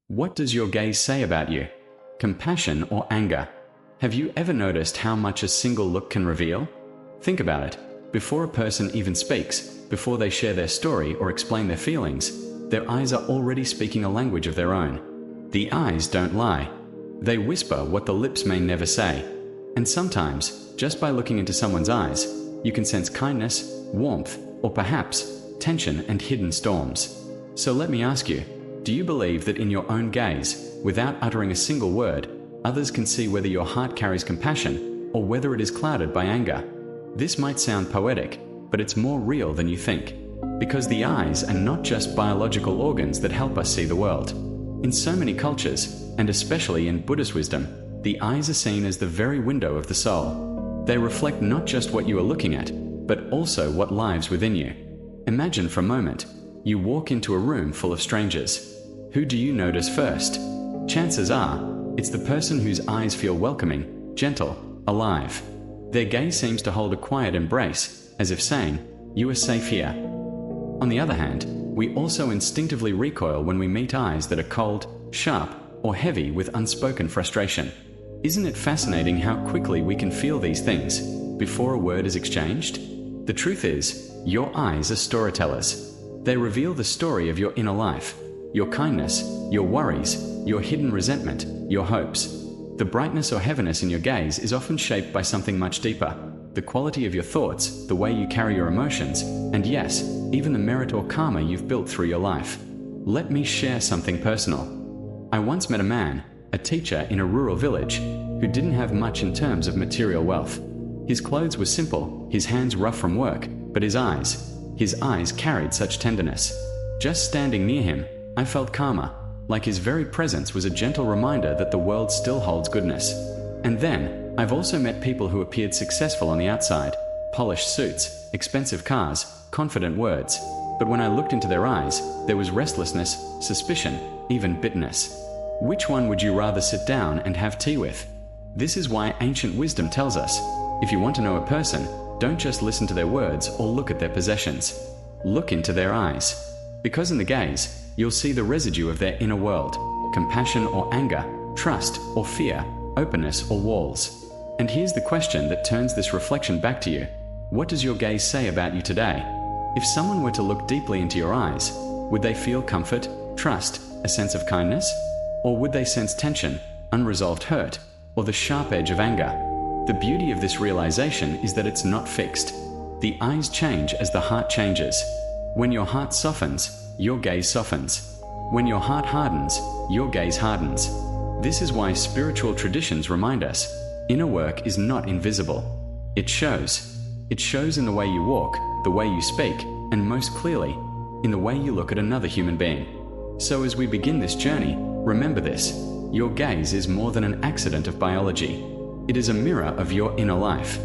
What does your gaze say about you? Compassion or anger? Have you ever noticed how much a single look can reveal? Think about it. Before a person even speaks, before they share their story or explain their feelings, their eyes are already speaking a language of their own. The eyes don't lie. They whisper what the lips may never say. And sometimes, just by looking into someone's eyes, you can sense kindness, warmth, or perhaps tension and hidden storms. So let me ask you, do you believe that in your own gaze, without uttering a single word, others can see whether your heart carries compassion or whether it is clouded by anger? This might sound poetic, but it's more real than you think. Because the eyes are not just biological organs that help us see the world. In so many cultures, and especially in Buddhist wisdom, the eyes are seen as the very window of the soul. They reflect not just what you are looking at, but also what lives within you. Imagine for a moment, you walk into a room full of strangers. Who do you notice first? Chances are, it's the person whose eyes feel welcoming, gentle, alive. Their gaze seems to hold a quiet embrace, as if saying, "You are safe here." On the other hand, we also instinctively recoil when we meet eyes that are cold, sharp, or heavy with unspoken frustration. Isn't it fascinating how quickly we can feel these things before a word is exchanged? The truth is, your eyes are storytellers. They reveal the story of your inner life, your kindness, your worries, your hidden resentment, your hopes. The brightness or heaviness in your gaze is often shaped by something much deeper. The quality of your thoughts, the way you carry your emotions, and yes, even the merit or karma you've built through your life. Let me share something personal. I once met a man, a teacher in a rural village, who didn't have much in terms of material wealth. His clothes were simple, his hands rough from work, but his eyes carried such tenderness. Just standing near him, I felt calmer, like his very presence was a gentle reminder that the world still holds goodness. And then, I've also met people who appeared successful on the outside, polished suits, expensive cars, confident words. But when I looked into their eyes, there was restlessness, suspicion, even bitterness. Which one would you rather sit down and have tea with? This is why ancient wisdom tells us, if you want to know a person, don't just listen to their words or look at their possessions. Look into their eyes. Because in the gaze, you'll see the residue of their inner world, compassion or anger, trust or fear, openness or walls. And here's the question that turns this reflection back to you. What does your gaze say about you today? If someone were to look deeply into your eyes, would they feel comfort, trust, a sense of kindness? Or would they sense tension, unresolved hurt, or the sharp edge of anger? The beauty of this realization is that it's not fixed. The eyes change as the heart changes. When your heart softens, your gaze softens. When your heart hardens, your gaze hardens. This is why spiritual traditions remind us, inner work is not invisible. It shows. It shows in the way you walk, the way you speak, and most clearly, in the way you look at another human being. So as we begin this journey, remember this, your gaze is more than an accident of biology. It is a mirror of your inner life.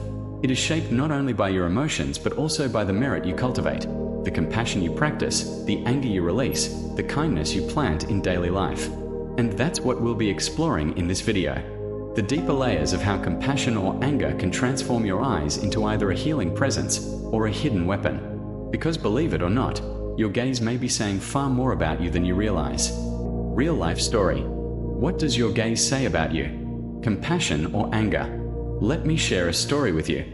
It is shaped not only by your emotions, but also by the merit you cultivate, the compassion you practice, the anger you release, the kindness you plant in daily life. And that's what we'll be exploring in this video. The deeper layers of how compassion or anger can transform your eyes into either a healing presence or a hidden weapon. Because believe it or not, your gaze may be saying far more about you than you realize. Real life story. What does your gaze say about you? Compassion or anger? Let me share a story with you.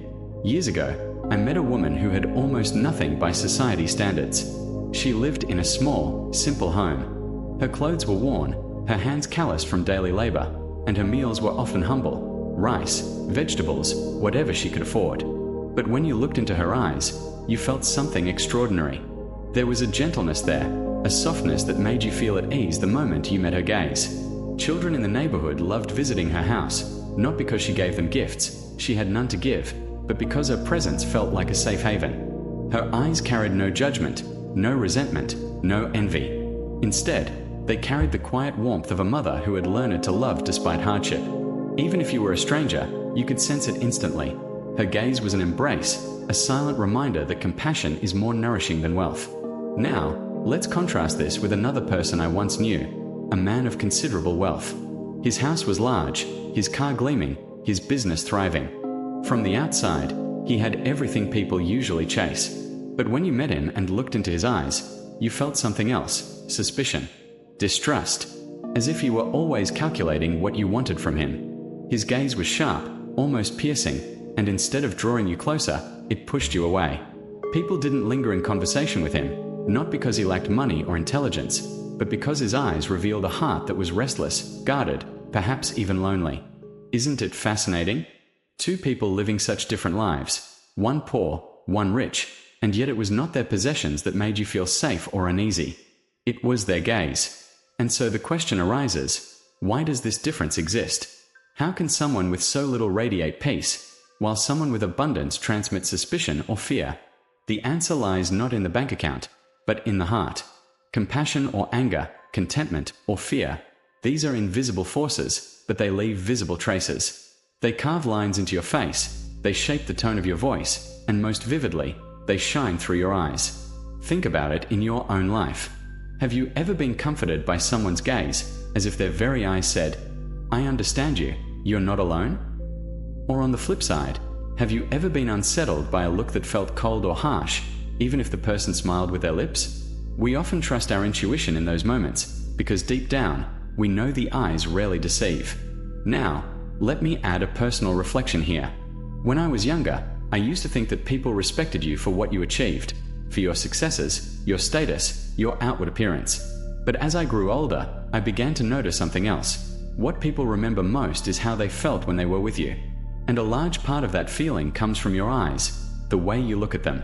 Years ago, I met a woman who had almost nothing by society standards. She lived in a small, simple home. Her clothes were worn, her hands calloused from daily labor, and her meals were often humble: rice, vegetables, whatever she could afford. But when you looked into her eyes, you felt something extraordinary. There was a gentleness there, a softness that made you feel at ease the moment you met her gaze. Children in the neighborhood loved visiting her house, not because she gave them gifts, she had none to give, but because her presence felt like a safe haven. Her eyes carried no judgment, no resentment, no envy. Instead, they carried the quiet warmth of a mother who had learned to love despite hardship. Even if you were a stranger, you could sense it instantly. Her gaze was an embrace, a silent reminder that compassion is more nourishing than wealth. Now, let's contrast this with another person I once knew, a man of considerable wealth. His house was large, his car gleaming, his business thriving. From the outside, he had everything people usually chase. But when you met him and looked into his eyes, you felt something else: suspicion, distrust. as if he were always calculating what you wanted from him. His gaze was sharp, almost piercing, and instead of drawing you closer, it pushed you away. People didn't linger in conversation with him, not because he lacked money or intelligence, but because his eyes revealed a heart that was restless, guarded, perhaps even lonely. Isn't it fascinating? Two people living such different lives, one poor, one rich, and yet it was not their possessions that made you feel safe or uneasy. It was their gaze. And so the question arises, why does this difference exist? How can someone with so little radiate peace, while someone with abundance transmits suspicion or fear? The answer lies not in the bank account, but in the heart. Compassion or anger, contentment or fear, these are invisible forces, but they leave visible traces. They carve lines into your face, they shape the tone of your voice, and most vividly, they shine through your eyes. Think about it in your own life. Have you ever been comforted by someone's gaze, as if their very eyes said, "I understand you, you're not alone"? Or on the flip side, have you ever been unsettled by a look that felt cold or harsh, even if the person smiled with their lips? We often trust our intuition in those moments, because deep down, we know the eyes rarely deceive. Now, let me add a personal reflection here. When I was younger, I used to think that people respected you for what you achieved, for your successes, your status, your outward appearance. But as I grew older, I began to notice something else. What people remember most is how they felt when they were with you. And a large part of that feeling comes from your eyes, the way you look at them.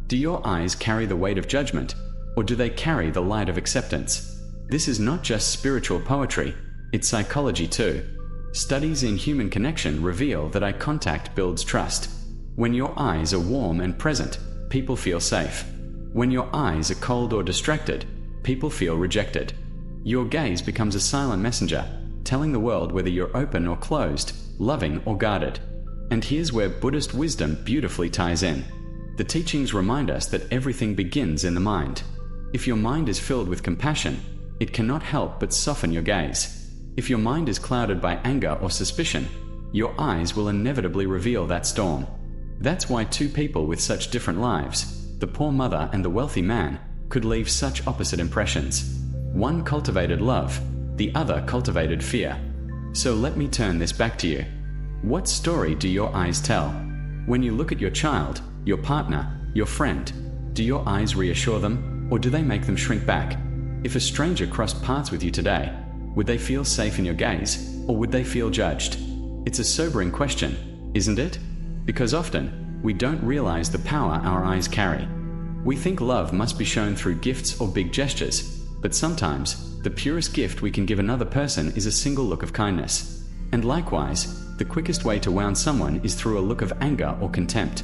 Do your eyes carry the weight of judgment, or do they carry the light of acceptance? This is not just spiritual poetry, it's psychology too. Studies in human connection reveal that eye contact builds trust. When your eyes are warm and present, people feel safe. When your eyes are cold or distracted, people feel rejected. Your gaze becomes a silent messenger, telling the world whether you're open or closed, loving or guarded. And here's where Buddhist wisdom beautifully ties in. The teachings remind us that everything begins in the mind. If your mind is filled with compassion, it cannot help but soften your gaze. If your mind is clouded by anger or suspicion, your eyes will inevitably reveal that storm. That's why two people with such different lives, the poor mother and the wealthy man, could leave such opposite impressions. One cultivated love, the other cultivated fear. So let me turn this back to you. What story do your eyes tell? When you look at your child, your partner, your friend, do your eyes reassure them, or do they make them shrink back? If a stranger crossed paths with you today, would they feel safe in your gaze, or would they feel judged? It's a sobering question, isn't it? Because often, we don't realize the power our eyes carry. We think love must be shown through gifts or big gestures, but sometimes, the purest gift we can give another person is a single look of kindness. And likewise, the quickest way to wound someone is through a look of anger or contempt.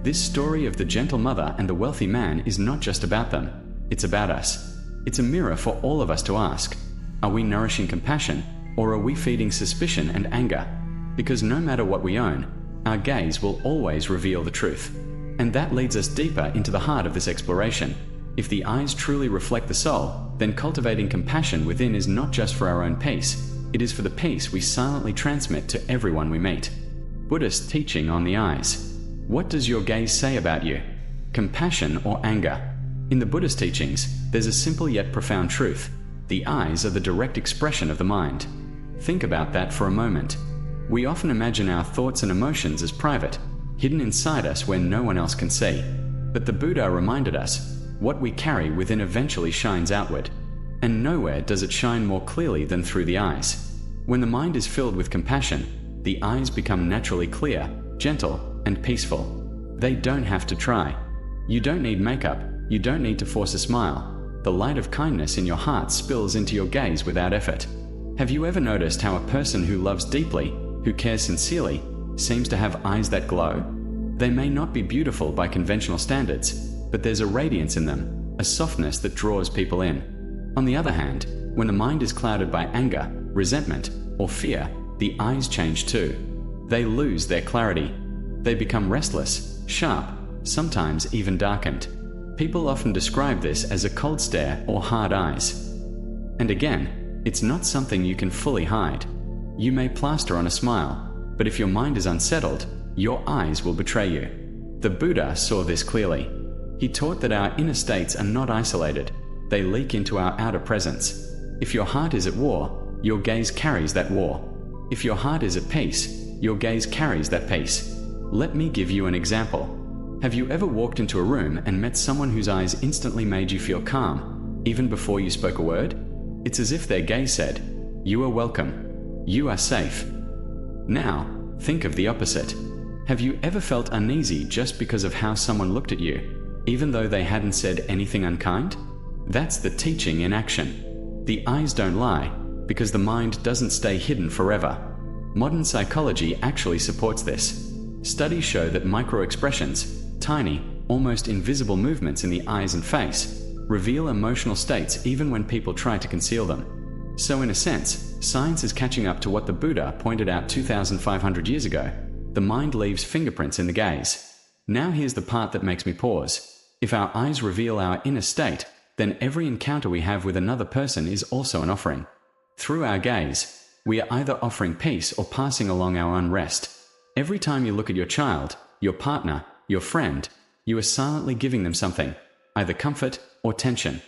This story of the gentle mother and the wealthy man is not just about them, it's about us. It's a mirror for all of us to ask, are we nourishing compassion, or are we feeding suspicion and anger? Because no matter what we own, our gaze will always reveal the truth. And that leads us deeper into the heart of this exploration. If the eyes truly reflect the soul, then cultivating compassion within is not just for our own peace, it is for the peace we silently transmit to everyone we meet. Buddhist teaching on the eyes. What does your gaze say about you? Compassion or anger? In the Buddhist teachings, there's a simple yet profound truth. The eyes are the direct expression of the mind. Think about that for a moment. We often imagine our thoughts and emotions as private, hidden inside us where no one else can see. But the Buddha reminded us, what we carry within eventually shines outward. And nowhere does it shine more clearly than through the eyes. When the mind is filled with compassion, the eyes become naturally clear, gentle, and peaceful. They don't have to try. You don't need makeup, you don't need to force a smile. The light of kindness in your heart spills into your gaze without effort. Have you ever noticed how a person who loves deeply, who cares sincerely, seems to have eyes that glow? They may not be beautiful by conventional standards, but there's a radiance in them, a softness that draws people in. On the other hand, when the mind is clouded by anger, resentment, or fear, the eyes change too. They lose their clarity. They become restless, sharp, sometimes even darkened. People often describe this as a cold stare or hard eyes. And again, it's not something you can fully hide. You may plaster on a smile, but if your mind is unsettled, your eyes will betray you. The Buddha saw this clearly. He taught that our inner states are not isolated. They leak into our outer presence. If your heart is at war, your gaze carries that war. If your heart is at peace, your gaze carries that peace. Let me give you an example. Have you ever walked into a room and met someone whose eyes instantly made you feel calm, even before you spoke a word? It's as if their gaze said, "You are welcome. You are safe." Now, think of the opposite. Have you ever felt uneasy just because of how someone looked at you, even though they hadn't said anything unkind? That's the teaching in action. The eyes don't lie, because the mind doesn't stay hidden forever. Modern psychology actually supports this. Studies show that micro-expressions, tiny, almost invisible movements in the eyes and face, reveal emotional states even when people try to conceal them. So in a sense, science is catching up to what the Buddha pointed out 2,500 years ago. The mind leaves fingerprints in the gaze. Now here's the part that makes me pause. If our eyes reveal our inner state, then every encounter we have with another person is also an offering. Through our gaze, we are either offering peace or passing along our unrest. Every time you look at your child, your partner, your friend, you are silently giving them something, either comfort or tension.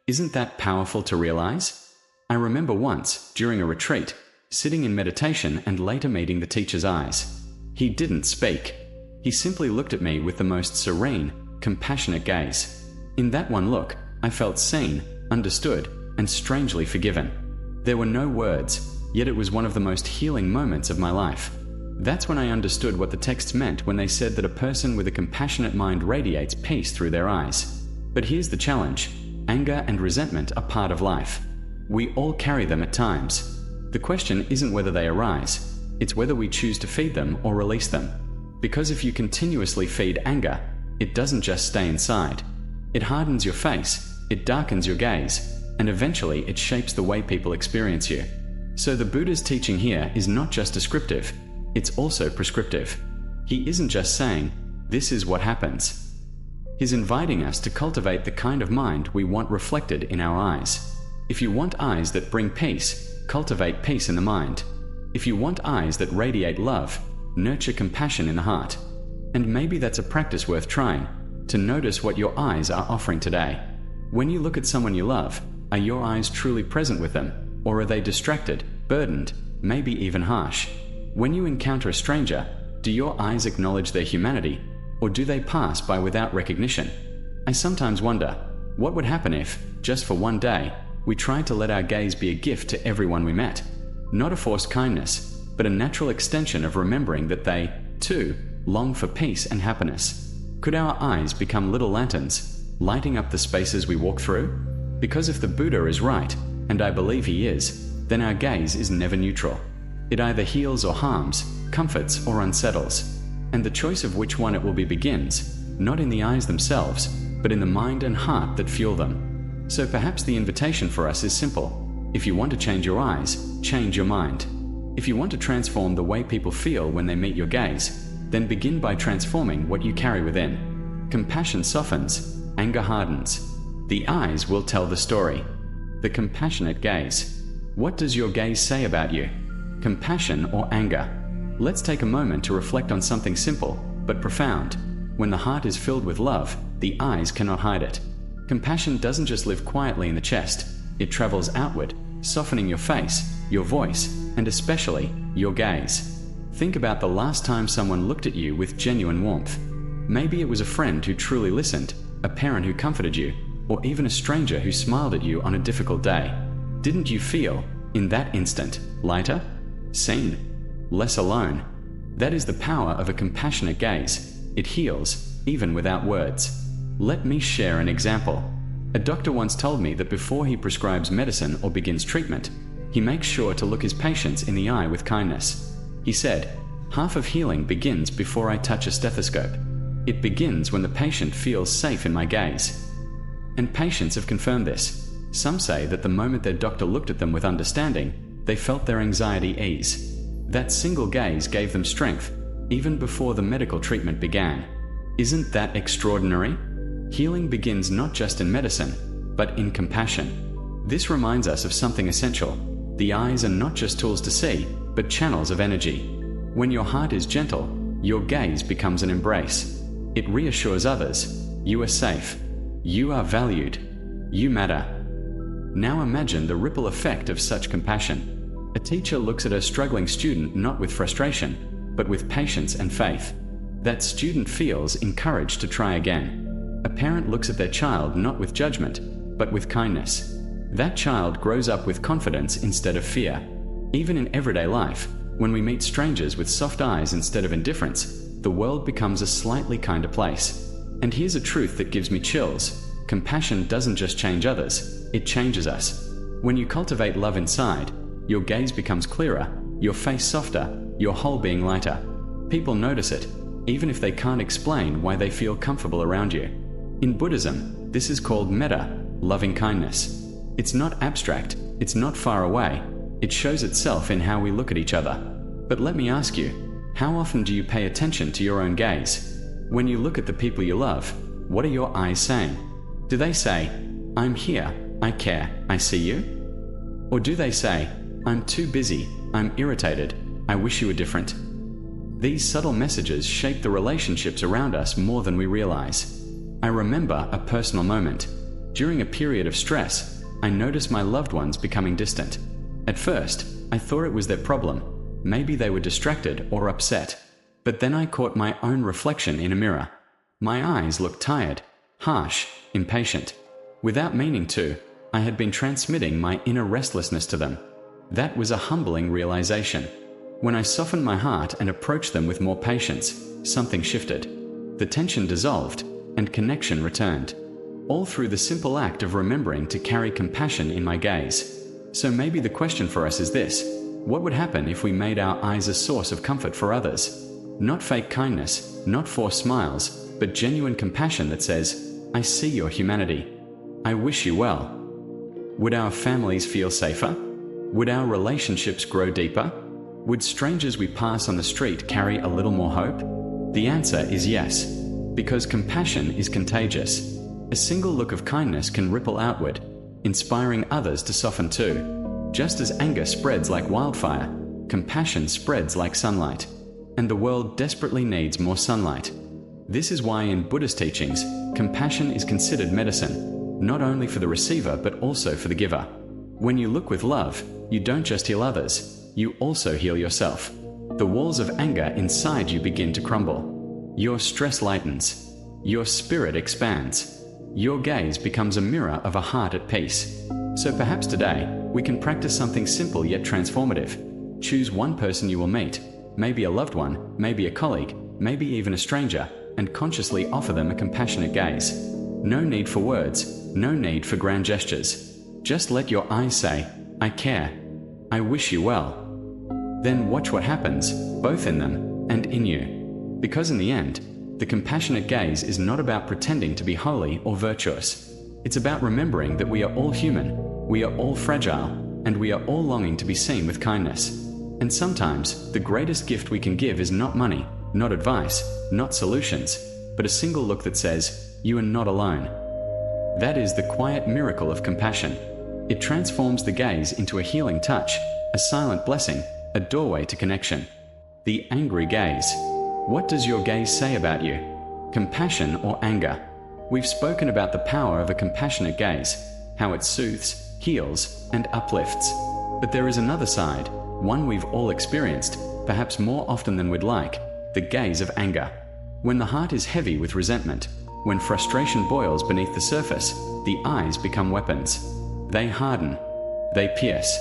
Isn't that powerful to realize? I remember once, during a retreat, sitting in meditation and later meeting the teacher's eyes. He didn't speak. He simply looked at me with the most serene, compassionate gaze. In that one look, I felt seen, understood, and strangely forgiven. There were no words, yet it was one of the most healing moments of my life. That's when I understood what the texts meant when they said that a person with a compassionate mind radiates peace through their eyes. But here's the challenge. Anger and resentment are part of life. We all carry them at times. The question isn't whether they arise, it's whether we choose to feed them or release them. Because if you continuously feed anger, it doesn't just stay inside. It hardens your face, it darkens your gaze, and eventually it shapes the way people experience you. So the Buddha's teaching here is not just descriptive, it's also prescriptive. He isn't just saying, "This is what happens." He's inviting us to cultivate the kind of mind we want reflected in our eyes. If you want eyes that bring peace, cultivate peace in the mind. If you want eyes that radiate love, nurture compassion in the heart. And maybe that's a practice worth trying, to notice what your eyes are offering today. When you look at someone you love, are your eyes truly present with them, or are they distracted, burdened, maybe even harsh? When you encounter a stranger, do your eyes acknowledge their humanity, or do they pass by without recognition? I sometimes wonder, what would happen if, just for one day, we tried to let our gaze be a gift to everyone we met? Not a forced kindness, but a natural extension of remembering that they, too, long for peace and happiness. Could our eyes become little lanterns, lighting up the spaces we walk through? Because if the Buddha is right, and I believe he is, then our gaze is never neutral. It either heals or harms, comforts or unsettles. And the choice of which one it will be begins, not in the eyes themselves, but in the mind and heart that fuel them. So perhaps the invitation for us is simple. If you want to change your eyes, change your mind. If you want to transform the way people feel when they meet your gaze, then begin by transforming what you carry within. Compassion softens, anger hardens. The eyes will tell the story. The compassionate gaze. What does your gaze say about you? Compassion or anger? Let's take a moment to reflect on something simple, but profound. When the heart is filled with love, the eyes cannot hide it. Compassion doesn't just live quietly in the chest, it travels outward, softening your face, your voice, and especially your gaze. Think about the last time someone looked at you with genuine warmth. Maybe it was a friend who truly listened, a parent who comforted you, or even a stranger who smiled at you on a difficult day. Didn't you feel, in that instant, lighter? Seen? Less alone? That is the power of a compassionate gaze. It heals, even without words. Let me share an example. A doctor once told me that before he prescribes medicine or begins treatment, he makes sure to look his patients in the eye with kindness. He said, "Half of healing begins before I touch a stethoscope. It begins when the patient feels safe in my gaze." And patients have confirmed this. Some say that the moment their doctor looked at them with understanding, they felt their anxiety ease. That single gaze gave them strength, even before the medical treatment began. Isn't that extraordinary? Healing begins not just in medicine, but in compassion. This reminds us of something essential. The eyes are not just tools to see, but channels of energy. When your heart is gentle, your gaze becomes an embrace. It reassures others, you are safe, you are valued, you matter. Now imagine the ripple effect of such compassion. A teacher looks at her struggling student not with frustration, but with patience and faith. That student feels encouraged to try again. A parent looks at their child not with judgment, but with kindness. That child grows up with confidence instead of fear. Even in everyday life, when we meet strangers with soft eyes instead of indifference, the world becomes a slightly kinder place. And here's a truth that gives me chills. Compassion doesn't just change others, it changes us. When you cultivate love inside, your gaze becomes clearer, your face softer, your whole being lighter. People notice it, even if they can't explain why they feel comfortable around you. In Buddhism, this is called metta, loving kindness. It's not abstract, it's not far away, it shows itself in how we look at each other. But let me ask you, how often do you pay attention to your own gaze? When you look at the people you love, what are your eyes saying? Do they say, "I'm here, I care, I see you"? Or do they say, "I'm too busy, I'm irritated, I wish you were different"? These subtle messages shape the relationships around us more than we realize. I remember a personal moment. During a period of stress, I noticed my loved ones becoming distant. At first, I thought it was their problem. Maybe they were distracted or upset. But then I caught my own reflection in a mirror. My eyes looked tired, harsh, impatient. Without meaning to, I had been transmitting my inner restlessness to them. That was a humbling realization. When I softened my heart and approached them with more patience, something shifted. The tension dissolved, and connection returned. All through the simple act of remembering to carry compassion in my gaze. So maybe the question for us is this: what would happen if we made our eyes a source of comfort for others? Not fake kindness, not forced smiles, but genuine compassion that says, "I see your humanity. I wish you well." Would our families feel safer? Would our relationships grow deeper? Would strangers we pass on the street carry a little more hope? The answer is yes, because compassion is contagious. A single look of kindness can ripple outward, inspiring others to soften too. Just as anger spreads like wildfire, compassion spreads like sunlight. And the world desperately needs more sunlight. This is why in Buddhist teachings, compassion is considered medicine, not only for the receiver but also for the giver. When you look with love, you don't just heal others, you also heal yourself. The walls of anger inside you begin to crumble. Your stress lightens. Your spirit expands. Your gaze becomes a mirror of a heart at peace. So perhaps today, we can practice something simple yet transformative. Choose one person you will meet, maybe a loved one, maybe a colleague, maybe even a stranger, and consciously offer them a compassionate gaze. No need for words, no need for grand gestures. Just let your eyes say, "I care. I wish you well." Then watch what happens, both in them and in you. Because in the end, the compassionate gaze is not about pretending to be holy or virtuous. It's about remembering that we are all human, we are all fragile, and we are all longing to be seen with kindness. And sometimes, the greatest gift we can give is not money, not advice, not solutions, but a single look that says, "You are not alone." That is the quiet miracle of compassion. It transforms the gaze into a healing touch, a silent blessing, a doorway to connection. The angry gaze. What does your gaze say about you? Compassion or anger? We've spoken about the power of a compassionate gaze, how it soothes, heals, and uplifts. But there is another side, one we've all experienced, perhaps more often than we'd like, the gaze of anger. When the heart is heavy with resentment, when frustration boils beneath the surface, the eyes become weapons. They harden. They pierce.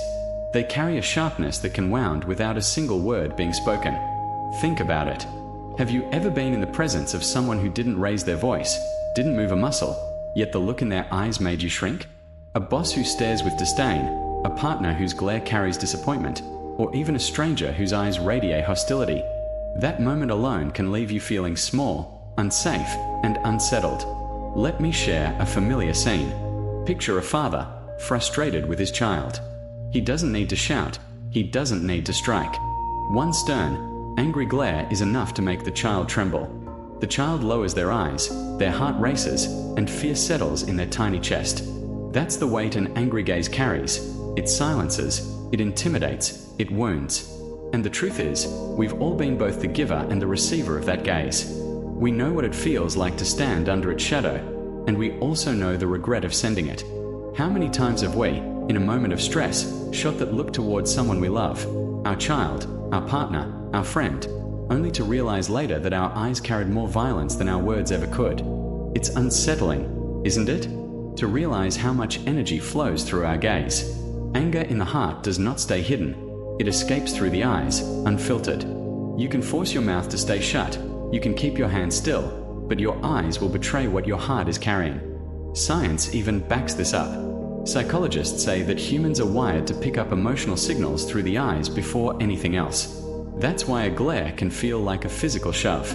They carry a sharpness that can wound without a single word being spoken. Think about it. Have you ever been in the presence of someone who didn't raise their voice, didn't move a muscle, yet the look in their eyes made you shrink? A boss who stares with disdain, a partner whose glare carries disappointment, or even a stranger whose eyes radiate hostility. That moment alone can leave you feeling small, unsafe, and unsettled. Let me share a familiar scene. Picture a father, frustrated with his child. He doesn't need to shout. He doesn't need to strike. One stern, angry glare is enough to make the child tremble. The child lowers their eyes, their heart races, and fear settles in their tiny chest. That's the weight an angry gaze carries. It silences, it intimidates, it wounds. And the truth is, we've all been both the giver and the receiver of that gaze. We know what it feels like to stand under its shadow, and we also know the regret of sending it. How many times have we, in a moment of stress, shot that look towards someone we love, our child, our partner, our friend, only to realize later that our eyes carried more violence than our words ever could. It's unsettling, isn't it? To realize how much energy flows through our gaze. Anger in the heart does not stay hidden. It escapes through the eyes, unfiltered. You can force your mouth to stay shut. You can keep your hands still, but your eyes will betray what your heart is carrying. Science even backs this up. Psychologists say that humans are wired to pick up emotional signals through the eyes before anything else. That's why a glare can feel like a physical shove.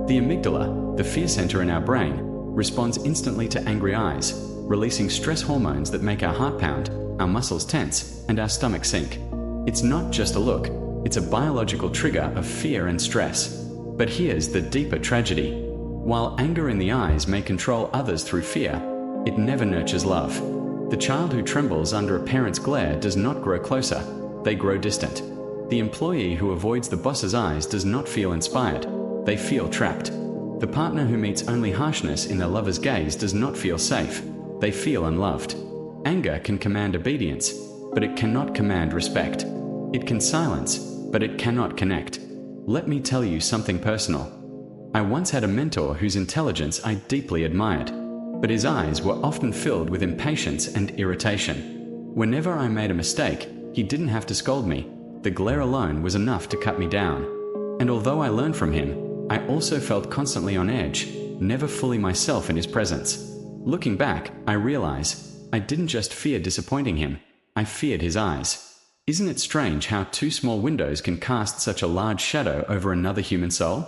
The amygdala, the fear center in our brain, responds instantly to angry eyes, releasing stress hormones that make our heart pound, our muscles tense, and our stomach sink. It's not just a look, it's a biological trigger of fear and stress. But here's the deeper tragedy. While anger in the eyes may control others through fear, it never nurtures love. The child who trembles under a parent's glare does not grow closer, they grow distant. The employee who avoids the boss's eyes does not feel inspired, they feel trapped. The partner who meets only harshness in their lover's gaze does not feel safe, they feel unloved. Anger can command obedience, but it cannot command respect. It can silence, but it cannot connect. Let me tell you something personal. I once had a mentor whose intelligence I deeply admired, but his eyes were often filled with impatience and irritation. Whenever I made a mistake, he didn't have to scold me. The glare alone was enough to cut me down. And although I learned from him, I also felt constantly on edge, never fully myself in his presence. Looking back, I realize I didn't just fear disappointing him, I feared his eyes. Isn't it strange how two small windows can cast such a large shadow over another human soul?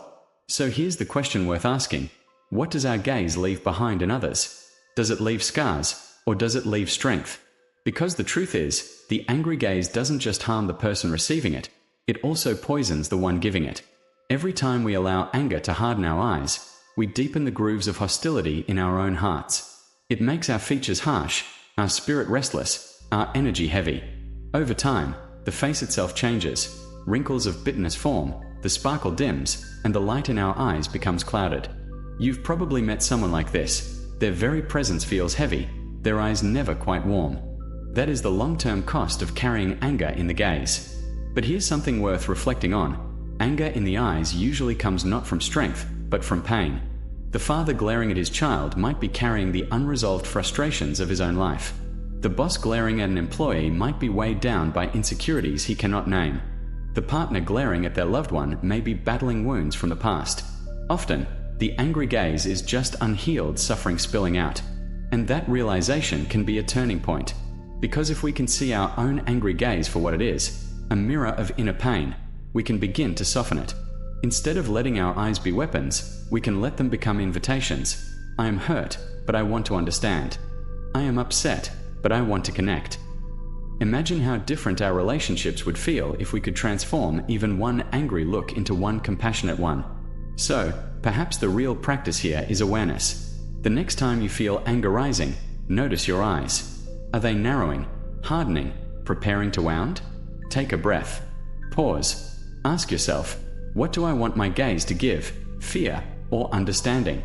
So here's the question worth asking. What does our gaze leave behind in others? Does it leave scars, or does it leave strength? Because the truth is, the angry gaze doesn't just harm the person receiving it, it also poisons the one giving it. Every time we allow anger to harden our eyes, we deepen the grooves of hostility in our own hearts. It makes our features harsh, our spirit restless, our energy heavy. Over time, the face itself changes, wrinkles of bitterness form, the sparkle dims, and the light in our eyes becomes clouded. You've probably met someone like this. Their very presence feels heavy, their eyes never quite warm. That is the long-term cost of carrying anger in the gaze. But here's something worth reflecting on. Anger in the eyes usually comes not from strength, but from pain. The father glaring at his child might be carrying the unresolved frustrations of his own life. The boss glaring at an employee might be weighed down by insecurities he cannot name. The partner glaring at their loved one may be battling wounds from the past. Often, the angry gaze is just unhealed suffering spilling out. And that realization can be a turning point. Because if we can see our own angry gaze for what it is, a mirror of inner pain, we can begin to soften it. Instead of letting our eyes be weapons, we can let them become invitations. I am hurt, but I want to understand. I am upset, but I want to connect. Imagine how different our relationships would feel if we could transform even one angry look into one compassionate one. So, perhaps the real practice here is awareness. The next time you feel anger rising, notice your eyes. Are they narrowing, hardening, preparing to wound? Take a breath. Pause. Ask yourself, what do I want my gaze to give, fear or understanding?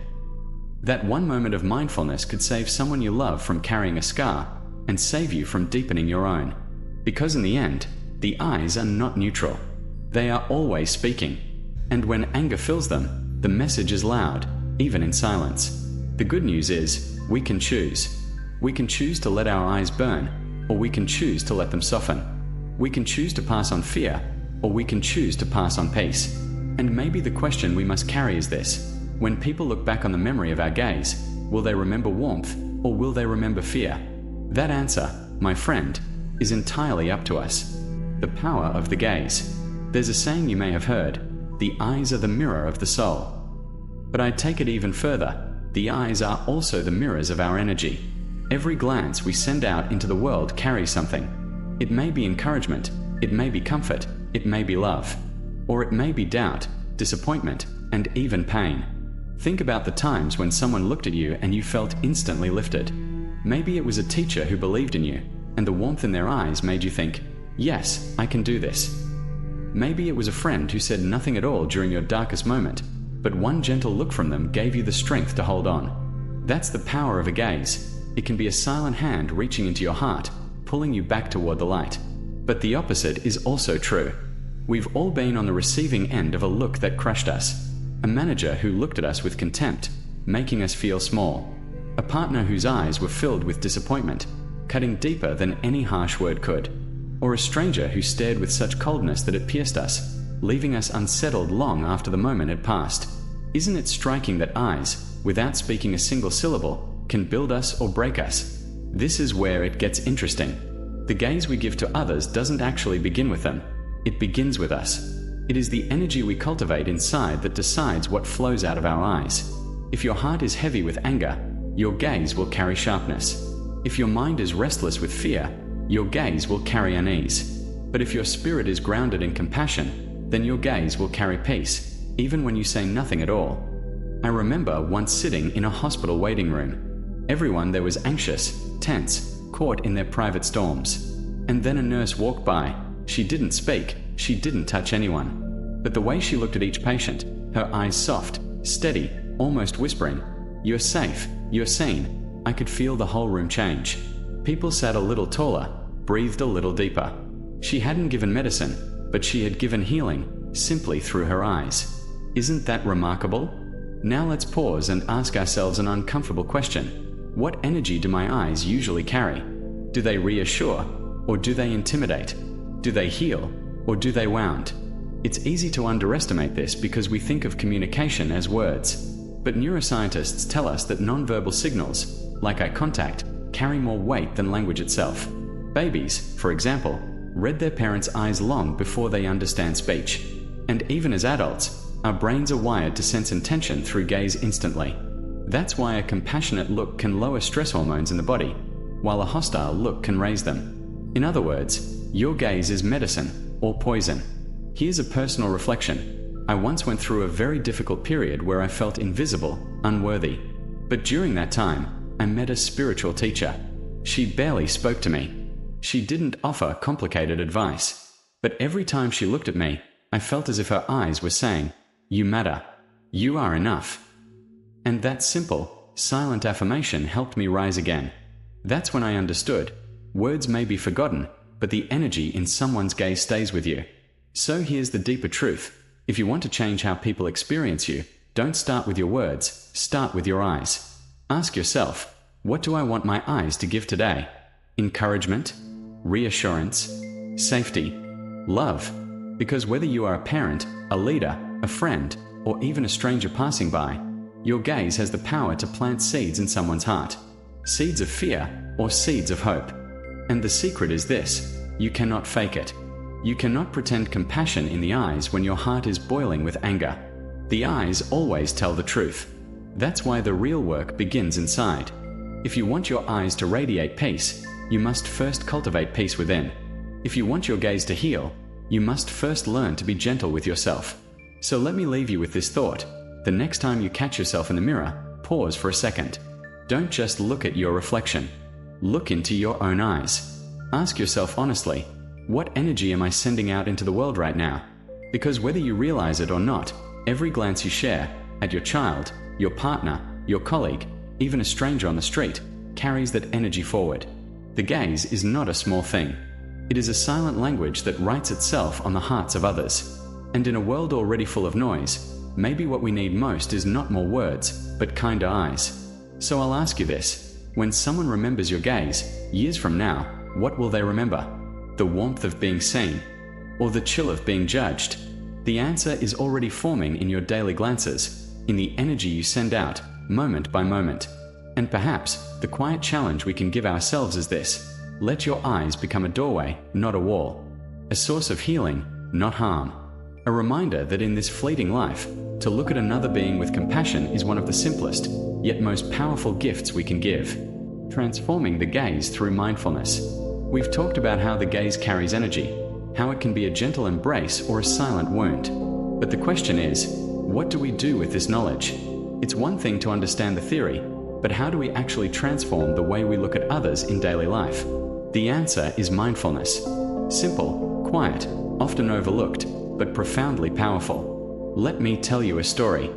That one moment of mindfulness could save someone you love from carrying a scar and save you from deepening your own. Because in the end, the eyes are not neutral. They are always speaking. And when anger fills them, the message is loud, even in silence. The good news is, we can choose. We can choose to let our eyes burn, or we can choose to let them soften. We can choose to pass on fear, or we can choose to pass on peace. And maybe the question we must carry is this: when people look back on the memory of our gaze, will they remember warmth, or will they remember fear? That answer, my friend, is entirely up to us. The power of the gaze. There's a saying you may have heard, the eyes are the mirror of the soul. But I'd take it even further. The eyes are also the mirrors of our energy. Every glance we send out into the world carries something. It may be encouragement, it may be comfort, it may be love, or it may be doubt, disappointment, and even pain. Think about the times when someone looked at you and you felt instantly lifted. Maybe it was a teacher who believed in you, and the warmth in their eyes made you think, yes, I can do this. Maybe it was a friend who said nothing at all during your darkest moment, but one gentle look from them gave you the strength to hold on. That's the power of a gaze. It can be a silent hand reaching into your heart, pulling you back toward the light. But the opposite is also true. We've all been on the receiving end of a look that crushed us. A manager who looked at us with contempt, making us feel small. A partner whose eyes were filled with disappointment, cutting deeper than any harsh word could. Or a stranger who stared with such coldness that it pierced us, leaving us unsettled long after the moment had passed. Isn't it striking that eyes, without speaking a single syllable, can build us or break us? This is where it gets interesting. The gaze we give to others doesn't actually begin with them. It begins with us. It is the energy we cultivate inside that decides what flows out of our eyes. If your heart is heavy with anger, your gaze will carry sharpness. If your mind is restless with fear, your gaze will carry unease. But if your spirit is grounded in compassion, then your gaze will carry peace, even when you say nothing at all. I remember once sitting in a hospital waiting room. Everyone there was anxious, tense, caught in their private storms. And then a nurse walked by. She didn't speak, she didn't touch anyone. But the way she looked at each patient, her eyes soft, steady, almost whispering, "You're safe, you're seen," I could feel the whole room change. People sat a little taller, breathed a little deeper. She hadn't given medicine, but she had given healing, simply through her eyes. Isn't that remarkable? Now let's pause and ask ourselves an uncomfortable question. What energy do my eyes usually carry? Do they reassure, or do they intimidate? Do they heal, or do they wound? It's easy to underestimate this because we think of communication as words. But neuroscientists tell us that nonverbal signals, like eye contact, carry more weight than language itself. Babies, for example, read their parents' eyes long before they understand speech. And even as adults, our brains are wired to sense intention through gaze instantly. That's why a compassionate look can lower stress hormones in the body, while a hostile look can raise them. In other words, your gaze is medicine or poison. Here's a personal reflection. I once went through a very difficult period where I felt invisible, unworthy. But during that time, I met a spiritual teacher. She barely spoke to me. She didn't offer complicated advice. But every time she looked at me, I felt as if her eyes were saying, "You matter. You are enough." And that simple, silent affirmation helped me rise again. That's when I understood. Words may be forgotten, but the energy in someone's gaze stays with you. So here's the deeper truth. If you want to change how people experience you, don't start with your words, start with your eyes. Ask yourself, what do I want my eyes to give today? Encouragement? Reassurance? Safety? Love? Because whether you are a parent, a leader, a friend, or even a stranger passing by, your gaze has the power to plant seeds in someone's heart. Seeds of fear or seeds of hope. And the secret is this: you cannot fake it. You cannot pretend compassion in the eyes when your heart is boiling with anger. The eyes always tell the truth. That's why the real work begins inside. If you want your eyes to radiate peace, you must first cultivate peace within. If you want your gaze to heal, you must first learn to be gentle with yourself. So let me leave you with this thought. The next time you catch yourself in the mirror, pause for a second. Don't just look at your reflection. Look into your own eyes. Ask yourself honestly, what energy am I sending out into the world right now? Because whether you realize it or not, every glance you share, at your child, your partner, your colleague, even a stranger on the street, carries that energy forward. The gaze is not a small thing. It is a silent language that writes itself on the hearts of others. And in a world already full of noise, maybe what we need most is not more words, but kinder eyes. So I'll ask you this. When someone remembers your gaze, years from now, what will they remember? The warmth of being seen? Or the chill of being judged? The answer is already forming in your daily glances, in the energy you send out, moment by moment. And perhaps, the quiet challenge we can give ourselves is this: let your eyes become a doorway, not a wall. A source of healing, not harm. A reminder that in this fleeting life, to look at another being with compassion is one of the simplest, yet most powerful gifts we can give. Transforming the gaze through mindfulness. We've talked about how the gaze carries energy, how it can be a gentle embrace or a silent wound. But the question is, what do we do with this knowledge? It's one thing to understand the theory, but how do we actually transform the way we look at others in daily life? The answer is mindfulness. Simple, quiet, often overlooked, but profoundly powerful. Let me tell you a story.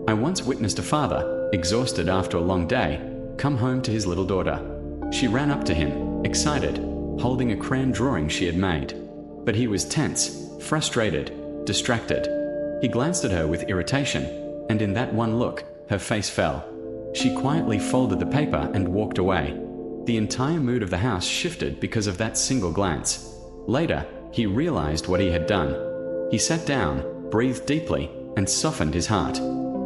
I once witnessed a father, exhausted after a long day, come home to his little daughter. She ran up to him, excited, holding a crayon drawing she had made. But he was tense, frustrated, distracted. He glanced at her with irritation, and in that one look, her face fell. She quietly folded the paper and walked away. The entire mood of the house shifted because of that single glance. Later, he realized what he had done. He sat down, breathed deeply, and softened his heart.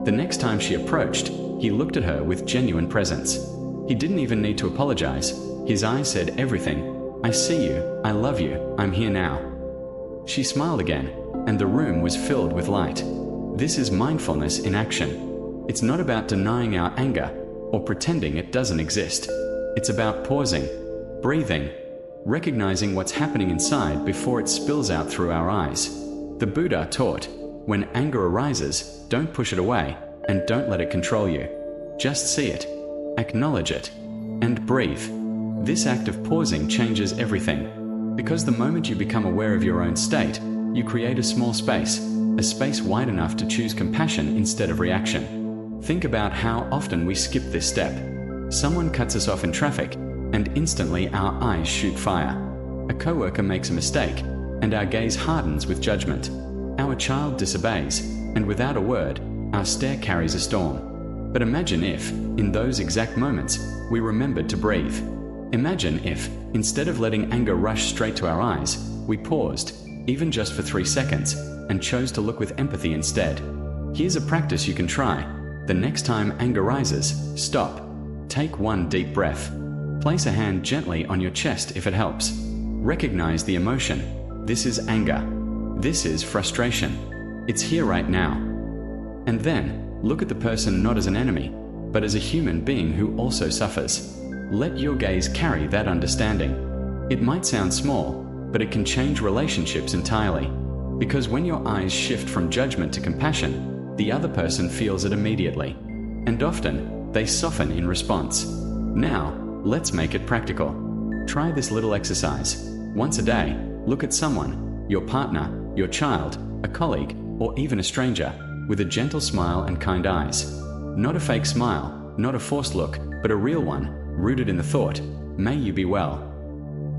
The next time she approached, he looked at her with genuine presence. He didn't even need to apologize. His eyes said everything. "I see you, I love you, I'm here now." She smiled again, and the room was filled with light. This is mindfulness in action. It's not about denying our anger or pretending it doesn't exist. It's about pausing, breathing, recognizing what's happening inside before it spills out through our eyes. The Buddha taught, when anger arises, don't push it away and don't let it control you. Just see it, acknowledge it, and breathe. This act of pausing changes everything. Because the moment you become aware of your own state, you create a small space, a space wide enough to choose compassion instead of reaction. Think about how often we skip this step. Someone cuts us off in traffic, and instantly our eyes shoot fire. A coworker makes a mistake, and our gaze hardens with judgment. Our child disobeys, and without a word, our stare carries a storm. But imagine if, in those exact moments, we remembered to breathe. Imagine if, instead of letting anger rush straight to our eyes, we paused, even just for 3 seconds, and chose to look with empathy instead. Here's a practice you can try. The next time anger rises, stop. Take one deep breath. Place a hand gently on your chest if it helps. Recognize the emotion. This is anger. This is frustration. It's here right now. And then, look at the person not as an enemy, but as a human being who also suffers. Let your gaze carry that understanding. It might sound small, but it can change relationships entirely. Because when your eyes shift from judgment to compassion, the other person feels it immediately. And often, they soften in response. Now, let's make it practical. Try this little exercise. Once a day, look at someone, your partner, your child, a colleague, or even a stranger, with a gentle smile and kind eyes. Not a fake smile, not a forced look, but a real one, rooted in the thought, "May you be well."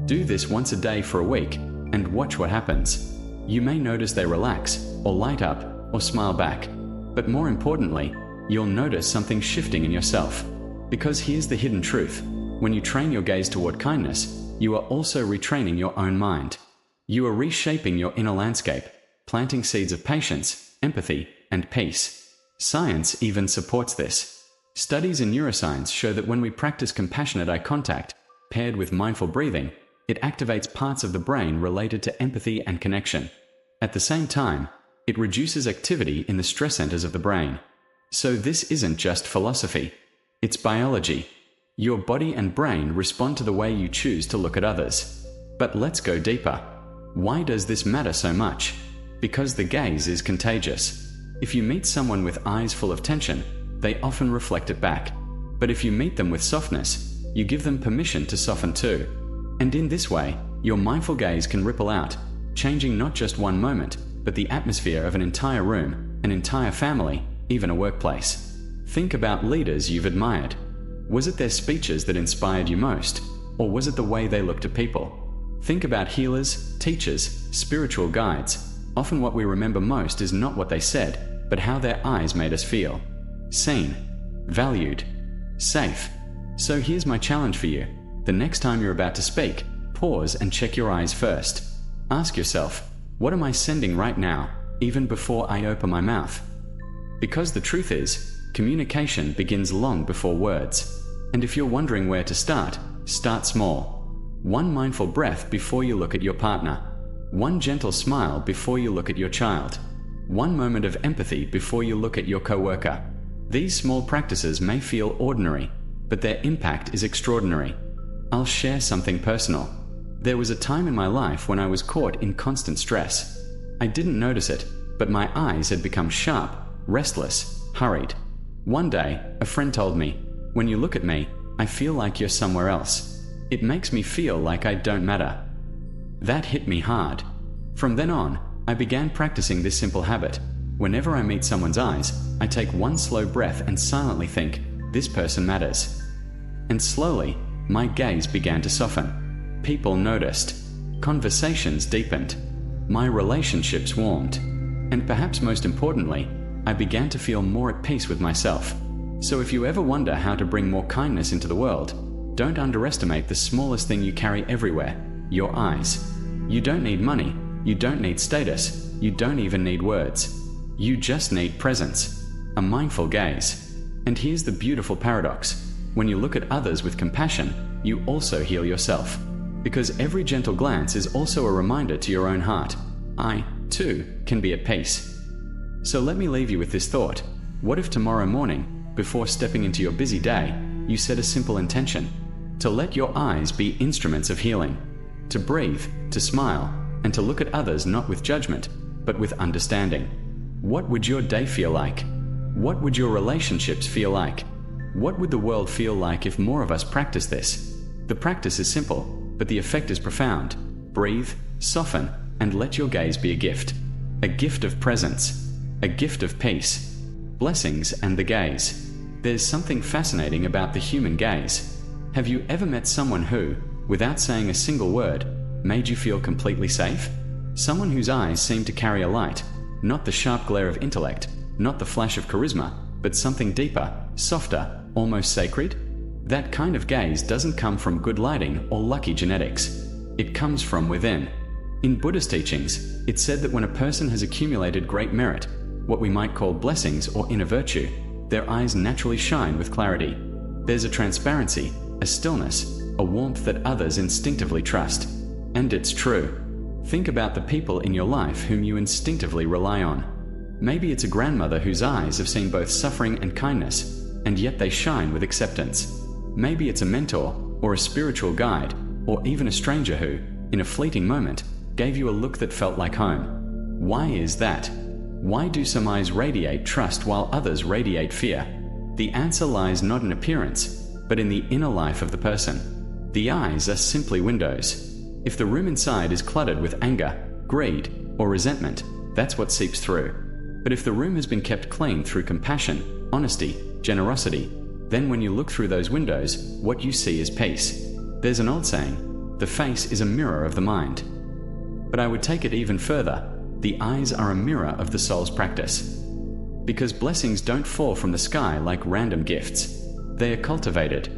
Do this once a day for a week, and watch what happens. You may notice they relax, or light up, or smile back. But more importantly, you'll notice something shifting in yourself. Because here's the hidden truth. When you train your gaze toward kindness, you are also retraining your own mind. You are reshaping your inner landscape, planting seeds of patience, empathy, and peace. Science even supports this. Studies in neuroscience show that when we practice compassionate eye contact, paired with mindful breathing, it activates parts of the brain related to empathy and connection. At the same time, it reduces activity in the stress centers of the brain. So this isn't just philosophy. It's biology. Your body and brain respond to the way you choose to look at others. But let's go deeper. Why does this matter so much? Because the gaze is contagious. If you meet someone with eyes full of tension, they often reflect it back. But if you meet them with softness, you give them permission to soften too. And in this way, your mindful gaze can ripple out, changing not just one moment, but the atmosphere of an entire room, an entire family, even a workplace. Think about leaders you've admired. Was it their speeches that inspired you most? Or was it the way they looked at people? Think about healers, teachers, spiritual guides. Often what we remember most is not what they said, but how their eyes made us feel. Seen, valued, safe. So here's my challenge for you. The next time you're about to speak, pause and check your eyes first. Ask yourself, what am I sending right now, even before I open my mouth? Because the truth is, communication begins long before words. And if you're wondering where to start small. One mindful breath before you look at your partner. One gentle smile before you look at your child. One moment of empathy before you look at your coworker. These small practices may feel ordinary, but their impact is extraordinary. I'll share something personal. There was a time in my life when I was caught in constant stress. I didn't notice it, but my eyes had become sharp, restless, hurried. One day, a friend told me, "When you look at me, I feel like you're somewhere else. It makes me feel like I don't matter." That hit me hard. From then on, I began practicing this simple habit. Whenever I meet someone's eyes, I take one slow breath and silently think, this person matters. And slowly, my gaze began to soften. People noticed. Conversations deepened. My relationships warmed. And perhaps most importantly, I began to feel more at peace with myself. So if you ever wonder how to bring more kindness into the world, don't underestimate the smallest thing you carry everywhere: your eyes. You don't need money. You don't need status. You don't even need words. You just need presence. A mindful gaze. And here's the beautiful paradox. When you look at others with compassion, you also heal yourself. Because every gentle glance is also a reminder to your own heart. I, too, can be at peace. So let me leave you with this thought. What if tomorrow morning, before stepping into your busy day, you set a simple intention? To let your eyes be instruments of healing. To breathe, to smile, and to look at others not with judgment, but with understanding. What would your day feel like? What would your relationships feel like? What would the world feel like if more of us practiced this? The practice is simple, but the effect is profound. Breathe, soften, and let your gaze be a gift. A gift of presence. A gift of peace. Blessings and the gaze. There's something fascinating about the human gaze. Have you ever met someone who, without saying a single word, made you feel completely safe? Someone whose eyes seem to carry a light, not the sharp glare of intellect, not the flash of charisma, but something deeper, softer, almost sacred? That kind of gaze doesn't come from good lighting or lucky genetics. It comes from within. In Buddhist teachings, it's said that when a person has accumulated great merit, what we might call blessings or inner virtue, their eyes naturally shine with clarity. There's a transparency, a stillness, a warmth that others instinctively trust. And it's true. Think about the people in your life whom you instinctively rely on. Maybe it's a grandmother whose eyes have seen both suffering and kindness, and yet they shine with acceptance. Maybe it's a mentor, or a spiritual guide, or even a stranger who, in a fleeting moment, gave you a look that felt like home. Why is that? Why do some eyes radiate trust while others radiate fear? The answer lies not in appearance, but in the inner life of the person. The eyes are simply windows. If the room inside is cluttered with anger, greed, or resentment, that's what seeps through. But if the room has been kept clean through compassion, honesty, generosity, then when you look through those windows, what you see is peace. There's an old saying, the face is a mirror of the mind. But I would take it even further. The eyes are a mirror of the soul's practice. Because blessings don't fall from the sky like random gifts. They are cultivated,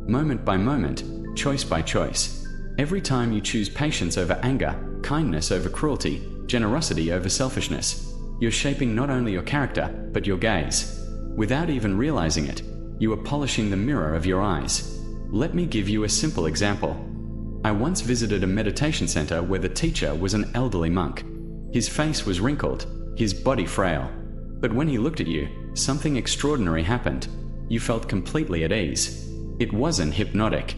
moment by moment, choice by choice. Every time you choose patience over anger, kindness over cruelty, generosity over selfishness, you're shaping not only your character, but your gaze. Without even realizing it, you are polishing the mirror of your eyes. Let me give you a simple example. I once visited a meditation center where the teacher was an elderly monk. His face was wrinkled, his body frail. But when he looked at you, something extraordinary happened. You felt completely at ease. It wasn't hypnotic.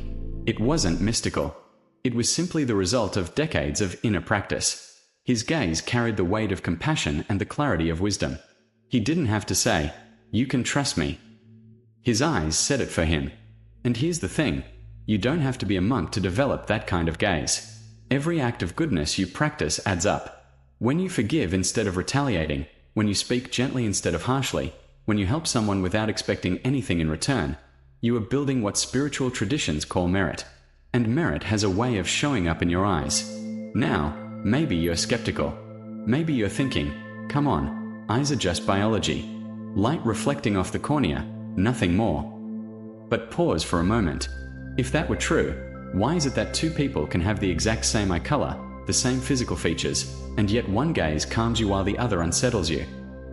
It wasn't mystical. It was simply the result of decades of inner practice. His gaze carried the weight of compassion and the clarity of wisdom. He didn't have to say, "You can trust me." His eyes said it for him. And here's the thing, you don't have to be a monk to develop that kind of gaze. Every act of goodness you practice adds up. When you forgive instead of retaliating, when you speak gently instead of harshly, when you help someone without expecting anything in return, you are building what spiritual traditions call merit. And merit has a way of showing up in your eyes. Now, maybe you're skeptical. Maybe you're thinking, come on, eyes are just biology. Light reflecting off the cornea, nothing more. But pause for a moment. If that were true, why is it that two people can have the exact same eye color, the same physical features, and yet one gaze calms you while the other unsettles you?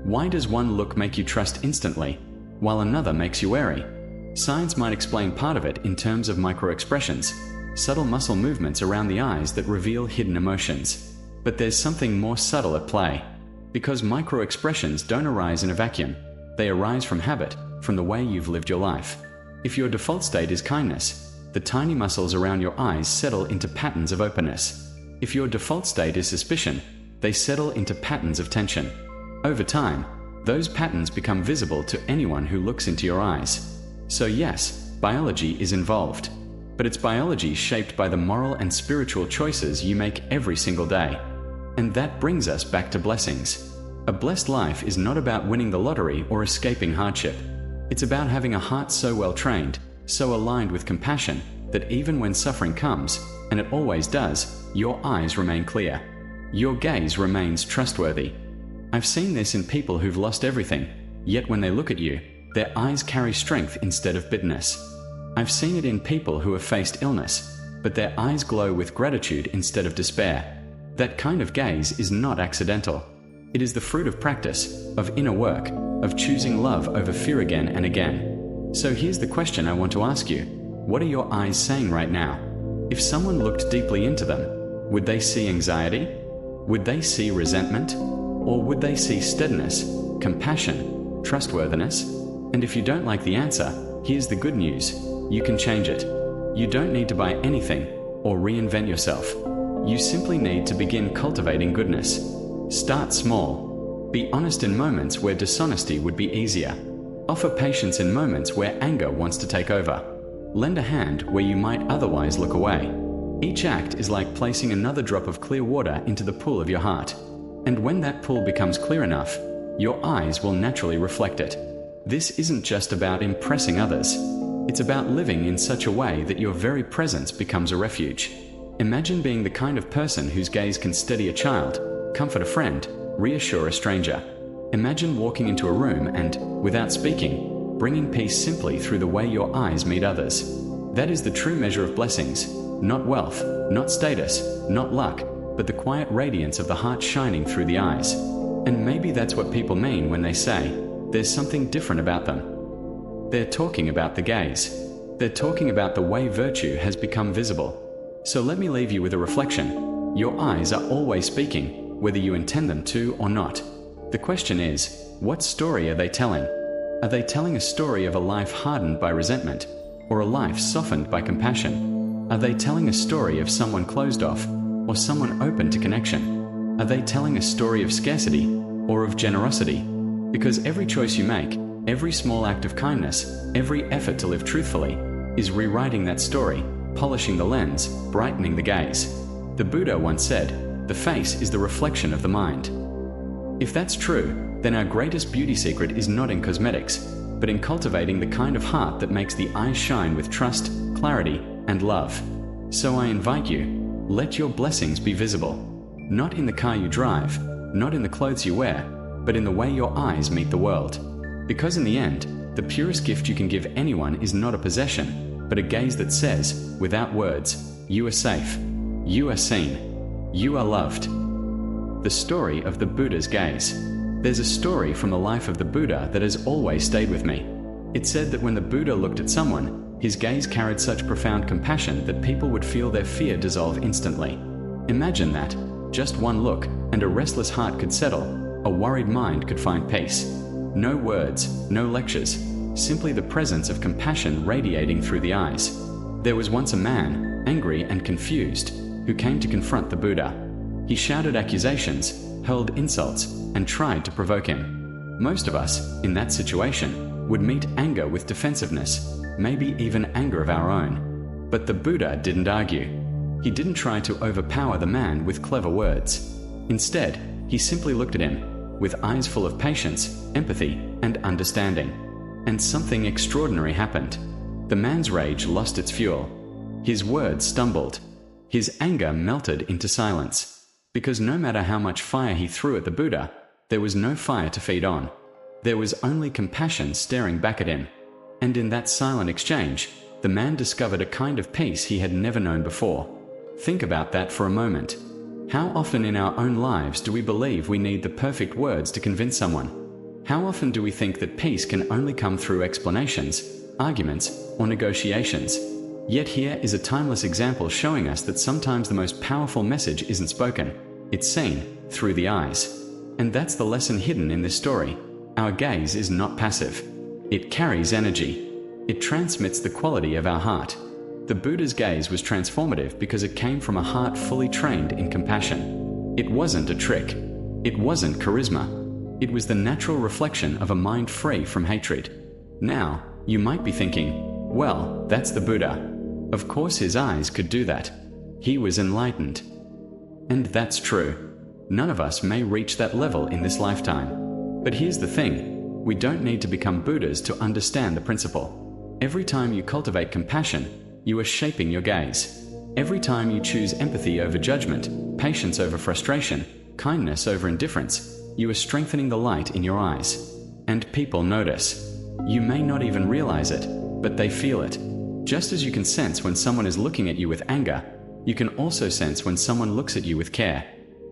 Why does one look make you trust instantly, while another makes you wary? Science might explain part of it in terms of microexpressions, subtle muscle movements around the eyes that reveal hidden emotions. But there's something more subtle at play. Because microexpressions don't arise in a vacuum. They arise from habit, from the way you've lived your life. If your default state is kindness, the tiny muscles around your eyes settle into patterns of openness. If your default state is suspicion, they settle into patterns of tension. Over time, those patterns become visible to anyone who looks into your eyes. So yes, biology is involved. But it's biology shaped by the moral and spiritual choices you make every single day. And that brings us back to blessings. A blessed life is not about winning the lottery or escaping hardship. It's about having a heart so well trained, so aligned with compassion, that even when suffering comes, and it always does, your eyes remain clear. Your gaze remains trustworthy. I've seen this in people who've lost everything, yet when they look at you, their eyes carry strength instead of bitterness. I've seen it in people who have faced illness, but their eyes glow with gratitude instead of despair. That kind of gaze is not accidental. It is the fruit of practice, of inner work, of choosing love over fear again and again. So here's the question I want to ask you. What are your eyes saying right now? If someone looked deeply into them, would they see anxiety? Would they see resentment? Or would they see steadiness, compassion, trustworthiness? And if you don't like the answer, here's the good news. You can change it. You don't need to buy anything or reinvent yourself. You simply need to begin cultivating goodness. Start small. Be honest in moments where dishonesty would be easier. Offer patience in moments where anger wants to take over. Lend a hand where you might otherwise look away. Each act is like placing another drop of clear water into the pool of your heart. And when that pool becomes clear enough, your eyes will naturally reflect it. This isn't just about impressing others. It's about living in such a way that your very presence becomes a refuge. Imagine being the kind of person whose gaze can steady a child, comfort a friend, reassure a stranger. Imagine walking into a room and, without speaking, bringing peace simply through the way your eyes meet others. That is the true measure of blessings. Not wealth, not status, not luck, but the quiet radiance of the heart shining through the eyes. And maybe that's what people mean when they say, there's something different about them. They're talking about the gaze. They're talking about the way virtue has become visible. So let me leave you with a reflection. Your eyes are always speaking, whether you intend them to or not. The question is, what story are they telling? Are they telling a story of a life hardened by resentment, or a life softened by compassion? Are they telling a story of someone closed off, or someone open to connection? Are they telling a story of scarcity, or of generosity? Because every choice you make, every small act of kindness, every effort to live truthfully, is rewriting that story, polishing the lens, brightening the gaze. The Buddha once said, the face is the reflection of the mind. If that's true, then our greatest beauty secret is not in cosmetics, but in cultivating the kind of heart that makes the eyes shine with trust, clarity, and love. So I invite you, let your blessings be visible. Not in the car you drive, not in the clothes you wear, but in the way your eyes meet the world. Because in the end, the purest gift you can give anyone is not a possession, but a gaze that says, without words, you are safe, you are seen, you are loved. The story of the Buddha's gaze. There's a story from the life of the Buddha that has always stayed with me. It said that when the Buddha looked at someone, his gaze carried such profound compassion that people would feel their fear dissolve instantly. Imagine that. Just one look, and a restless heart could settle, a worried mind could find peace. No words, no lectures, simply the presence of compassion radiating through the eyes. There was once a man, angry and confused, who came to confront the Buddha. He shouted accusations, hurled insults, and tried to provoke him. Most of us, in that situation, would meet anger with defensiveness, maybe even anger of our own. But the Buddha didn't argue. He didn't try to overpower the man with clever words. Instead, he simply looked at him, with eyes full of patience, empathy, and understanding. And something extraordinary happened. The man's rage lost its fuel. His words stumbled. His anger melted into silence. Because no matter how much fire he threw at the Buddha, there was no fire to feed on. There was only compassion staring back at him. And in that silent exchange, the man discovered a kind of peace he had never known before. Think about that for a moment. How often in our own lives do we believe we need the perfect words to convince someone? How often do we think that peace can only come through explanations, arguments, or negotiations? Yet here is a timeless example showing us that sometimes the most powerful message isn't spoken, it's seen through the eyes. And that's the lesson hidden in this story. Our gaze is not passive. It carries energy. It transmits the quality of our heart. The Buddha's gaze was transformative because it came from a heart fully trained in compassion. It wasn't a trick. It wasn't charisma. It was the natural reflection of a mind free from hatred. Now, you might be thinking, well, that's the Buddha. Of course his eyes could do that. He was enlightened. And that's true. None of us may reach that level in this lifetime. But here's the thing, we don't need to become Buddhas to understand the principle. Every time you cultivate compassion, you are shaping your gaze. Every time you choose empathy over judgment, patience over frustration, kindness over indifference, you are strengthening the light in your eyes. And people notice. You may not even realize it, but they feel it. Just as you can sense when someone is looking at you with anger, you can also sense when someone looks at you with care.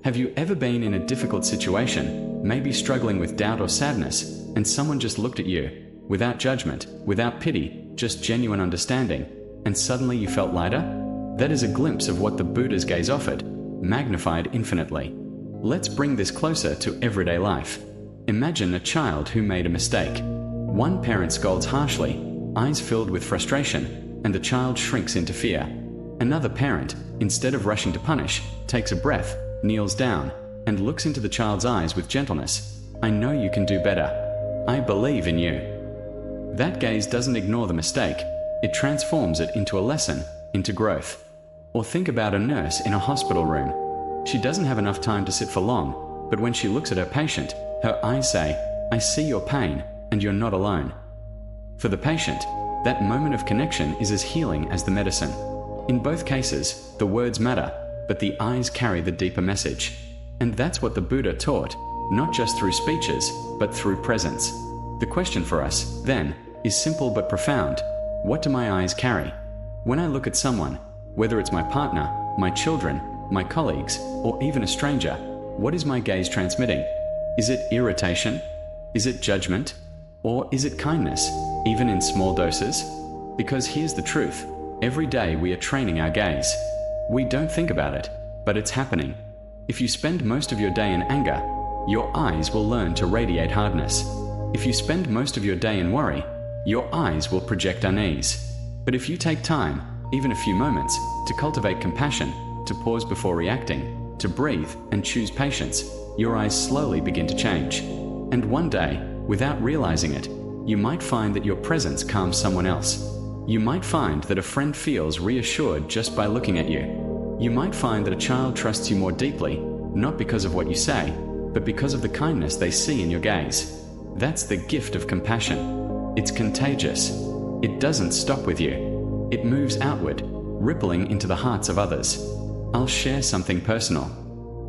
Have you ever been in a difficult situation, maybe struggling with doubt or sadness, and someone just looked at you, without judgment, without pity, just genuine understanding, and suddenly you felt lighter? That is a glimpse of what the Buddha's gaze offered, magnified infinitely. Let's bring this closer to everyday life. Imagine a child who made a mistake. One parent scolds harshly, eyes filled with frustration, and the child shrinks into fear. Another parent, instead of rushing to punish, takes a breath, kneels down, and looks into the child's eyes with gentleness. I know you can do better. I believe in you. That gaze doesn't ignore the mistake. It transforms it into a lesson, into growth. Or think about a nurse in a hospital room. She doesn't have enough time to sit for long, but when she looks at her patient, her eyes say, I see your pain, and you're not alone. For the patient, that moment of connection is as healing as the medicine. In both cases, the words matter, but the eyes carry the deeper message. And that's what the Buddha taught, not just through speeches, but through presence. The question for us, then, is simple but profound. What do my eyes carry? When I look at someone, whether it's my partner, my children, my colleagues, or even a stranger, what is my gaze transmitting? Is it irritation? Is it judgment? Or is it kindness, even in small doses? Because here's the truth. Every day we are training our gaze. We don't think about it, but it's happening. If you spend most of your day in anger, your eyes will learn to radiate hardness. If you spend most of your day in worry, your eyes will project unease. But if you take time, even a few moments, to cultivate compassion, to pause before reacting, to breathe and choose patience, your eyes slowly begin to change. And one day, without realizing it, you might find that your presence calms someone else. You might find that a friend feels reassured just by looking at you. You might find that a child trusts you more deeply, not because of what you say, but because of the kindness they see in your gaze. That's the gift of compassion. It's contagious. It doesn't stop with you. It moves outward, rippling into the hearts of others. I'll share something personal.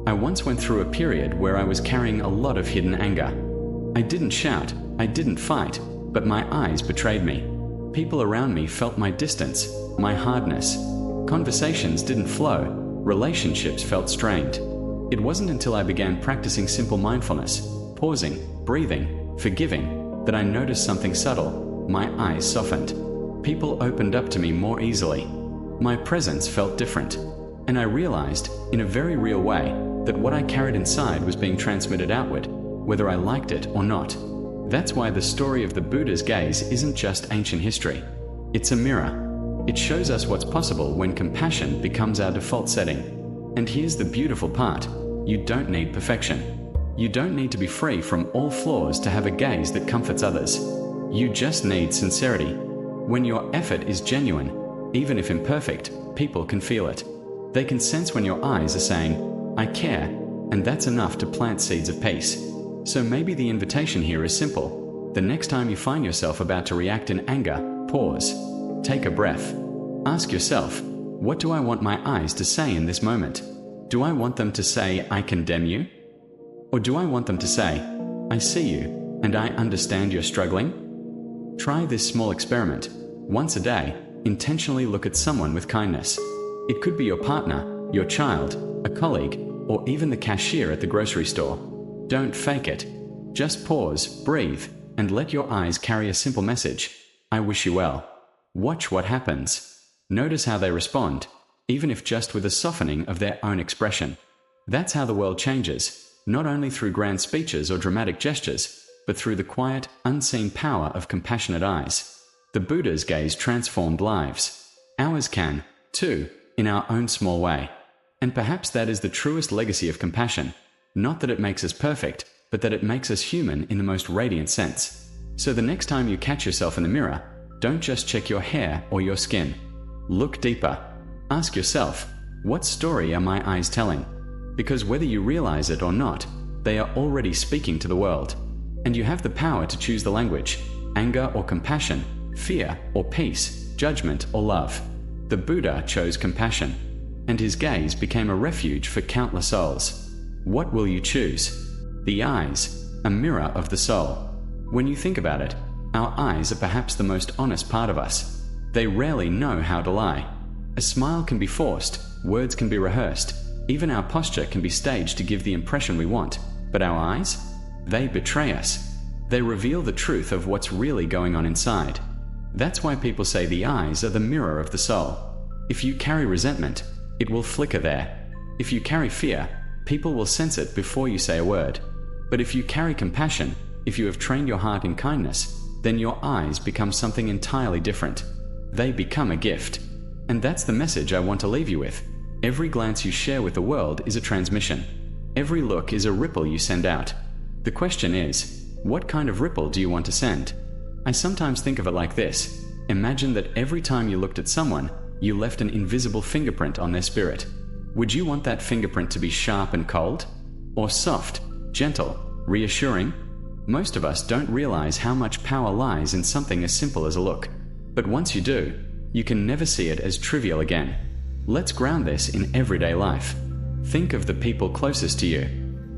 I once went through a period where I was carrying a lot of hidden anger. I didn't shout, I didn't fight, but my eyes betrayed me. People around me felt my distance, my hardness. Conversations didn't flow, relationships felt strained. It wasn't until I began practicing simple mindfulness, pausing, breathing, forgiving, that I noticed something subtle. My eyes softened. People opened up to me more easily. My presence felt different. And I realized, in a very real way, that what I carried inside was being transmitted outward, whether I liked it or not. That's why the story of the Buddha's gaze isn't just ancient history. It's a mirror. It shows us what's possible when compassion becomes our default setting. And here's the beautiful part. You don't need perfection. You don't need to be free from all flaws to have a gaze that comforts others. You just need sincerity. When your effort is genuine, even if imperfect, people can feel it. They can sense when your eyes are saying, I care, and that's enough to plant seeds of peace. So maybe the invitation here is simple. The next time you find yourself about to react in anger, pause. Take a breath. Ask yourself, what do I want my eyes to say in this moment? Do I want them to say, I condemn you? Or do I want them to say, I see you, and I understand you're struggling? Try this small experiment. Once a day, intentionally look at someone with kindness. It could be your partner, your child, a colleague, or even the cashier at the grocery store. Don't fake it. Just pause, breathe, and let your eyes carry a simple message. I wish you well. Watch what happens. Notice how they respond, even if just with a softening of their own expression. That's how the world changes, not only through grand speeches or dramatic gestures, but through the quiet, unseen power of compassionate eyes. The Buddha's gaze transformed lives. Ours can, too, in our own small way. And perhaps that is the truest legacy of compassion. Not that it makes us perfect, but that it makes us human in the most radiant sense. So the next time you catch yourself in the mirror, don't just check your hair or your skin. Look deeper. Ask yourself, what story are my eyes telling? Because whether you realize it or not, they are already speaking to the world. And you have the power to choose the language, anger or compassion, fear or peace, judgment or love. The Buddha chose compassion, and his gaze became a refuge for countless souls. What will you choose? The eyes, a mirror of the soul. When you think about it, our eyes are perhaps the most honest part of us. They rarely know how to lie. A smile can be forced, words can be rehearsed, even our posture can be staged to give the impression we want. But our eyes? They betray us. They reveal the truth of what's really going on inside. That's why people say the eyes are the mirror of the soul. If you carry resentment, it will flicker there. If you carry fear, people will sense it before you say a word. But if you carry compassion, if you have trained your heart in kindness, then your eyes become something entirely different. They become a gift. And that's the message I want to leave you with. Every glance you share with the world is a transmission. Every look is a ripple you send out. The question is, what kind of ripple do you want to send? I sometimes think of it like this. Imagine that every time you looked at someone, you left an invisible fingerprint on their spirit. Would you want that fingerprint to be sharp and cold? Or soft, gentle, reassuring? Most of us don't realize how much power lies in something as simple as a look. But once you do, you can never see it as trivial again. Let's ground this in everyday life. Think of the people closest to you.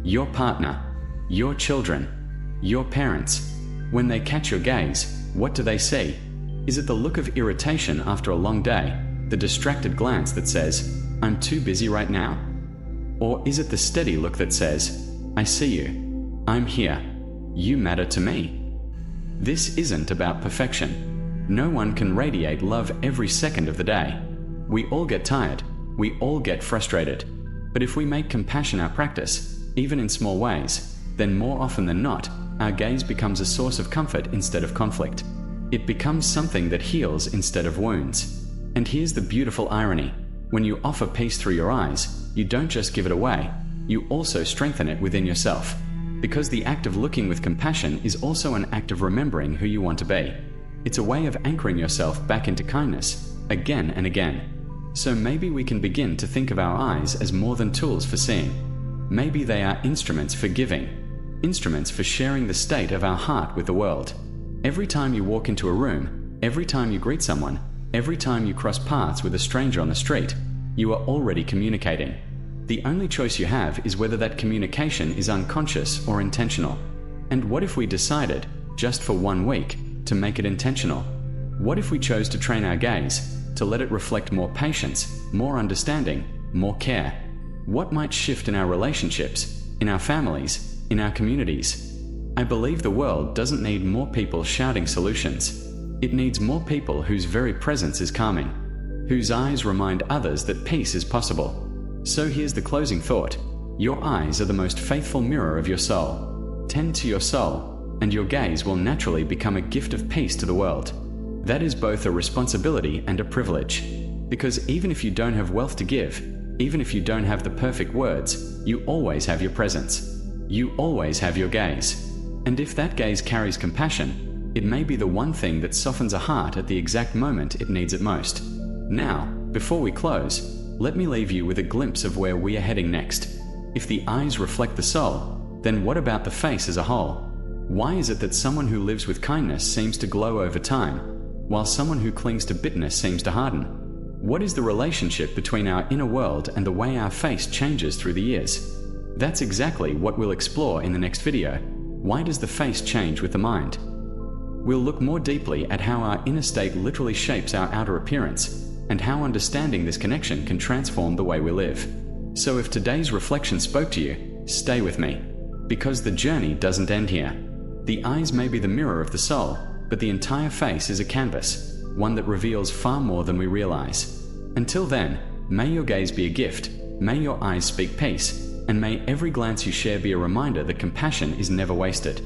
Your partner, your children, your parents. When they catch your gaze, what do they see? Is it the look of irritation after a long day? The distracted glance that says, "I'm too busy right now"? Or is it the steady look that says, "I see you. I'm here. You matter to me"? This isn't about perfection. No one can radiate love every second of the day. We all get tired. We all get frustrated. But if we make compassion our practice, even in small ways, then more often than not, our gaze becomes a source of comfort instead of conflict. It becomes something that heals instead of wounds. And here's the beautiful irony. When you offer peace through your eyes, you don't just give it away, you also strengthen it within yourself. Because the act of looking with compassion is also an act of remembering who you want to be. It's a way of anchoring yourself back into kindness, again and again. So maybe we can begin to think of our eyes as more than tools for seeing. Maybe they are instruments for giving, instruments for sharing the state of our heart with the world. Every time you walk into a room, every time you greet someone, every time you cross paths with a stranger on the street, you are already communicating. The only choice you have is whether that communication is unconscious or intentional. And what if we decided, just for 1 week, to make it intentional? What if we chose to train our gaze, to let it reflect more patience, more understanding, more care? What might shift in our relationships, in our families, in our communities? I believe the world doesn't need more people shouting solutions. It needs more people whose very presence is calming, whose eyes remind others that peace is possible. So here's the closing thought. Your eyes are the most faithful mirror of your soul. Tend to your soul, and your gaze will naturally become a gift of peace to the world. That is both a responsibility and a privilege. Because even if you don't have wealth to give, even if you don't have the perfect words, you always have your presence. You always have your gaze. And if that gaze carries compassion, it may be the one thing that softens a heart at the exact moment it needs it most. Now, before we close, let me leave you with a glimpse of where we are heading next. If the eyes reflect the soul, then what about the face as a whole? Why is it that someone who lives with kindness seems to glow over time, while someone who clings to bitterness seems to harden? What is the relationship between our inner world and the way our face changes through the years? That's exactly what we'll explore in the next video. Why does the face change with the mind? We'll look more deeply at how our inner state literally shapes our outer appearance, and how understanding this connection can transform the way we live. So if today's reflection spoke to you, stay with me. Because the journey doesn't end here. The eyes may be the mirror of the soul, but the entire face is a canvas, one that reveals far more than we realize. Until then, may your gaze be a gift, may your eyes speak peace, and may every glance you share be a reminder that compassion is never wasted.